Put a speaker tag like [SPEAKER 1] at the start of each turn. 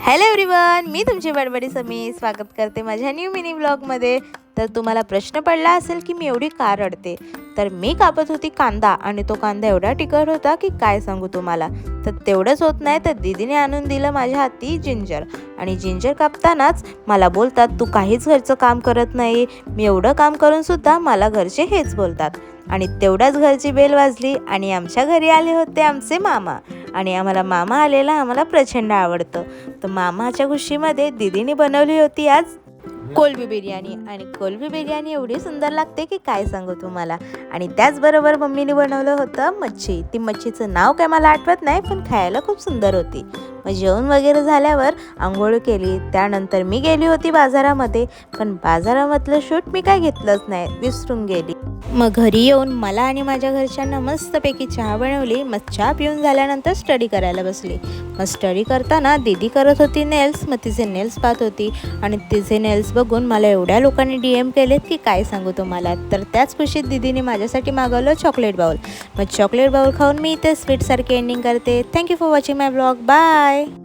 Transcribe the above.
[SPEAKER 1] Hello everyone, मी तुमची बडबडी समी स्वागत करते माझ्या न्यू मिनी ब्लॉगमध्ये। तर तुम्हाला प्रश्न पडला असेल की मी एवढी का रडते। तर मी कापत होती कांदा आणि तो कांदा एवढा तिखट होता की काय सांगू तुम्हाला। तर तेवढंच होत नाही तर दीदीने आणून दिलं माझ्या हाती जिंजर, आणि जिंजर कापतानाच मला बोलतात तू काहीच घरचं काम करत नाही। मी एवढं काम करून सुद्धा मला घरचे हेच बोलतात। आणि तेवढ्याच घरची बेल वाजली आणि आमच्या घरी आले होते आमचे मामा, आणि आम्हाला मामा आलेला आम्हाला प्रचंड आवडतं। तर मामाच्या खुशीमध्ये दीदीने बनवली होती आज कोलंबी बिर्याणी, आणि कोलंबी बिर्याणी एवढी सुंदर लागते की काय सांगू तुम्हाला। आणि त्याचबरोबर मम्मीने बनवलं होतं मच्छी। ती मच्छीचं नाव काय मला आठवत नाही, पण खायला खूप सुंदर होती। मग जेवण वगैरे झाल्यावर आंघोळ केली, त्यानंतर मी गेली होती बाजारामध्ये, पण बाजारामधलं शूट मी काय घेतलंच नाही, विसरून गेली। मग घरी येऊन मला आणि माझ्या घरच्यांना मस्तपैकी चहा बनवली। मग चहा पिऊन झाल्यानंतर स्टडी करायला बसली। मग स्टडी करताना दीदी करत होती नेल्स, मग तिचे नेल्स पाहत होती, आणि तिचे नेल्स बघून मला एवढ्या लोकांनी DM केलेत की काय सांगू तुम्हाला। तर त्याच खुशीत दीदीने माझ्यासाठी मागवलं चॉकलेट बाउल। मग चॉकलेट बाउल खाऊन मी इथे स्वीटसारखी एंडिंग करते। Thank you for watching my blog, bye.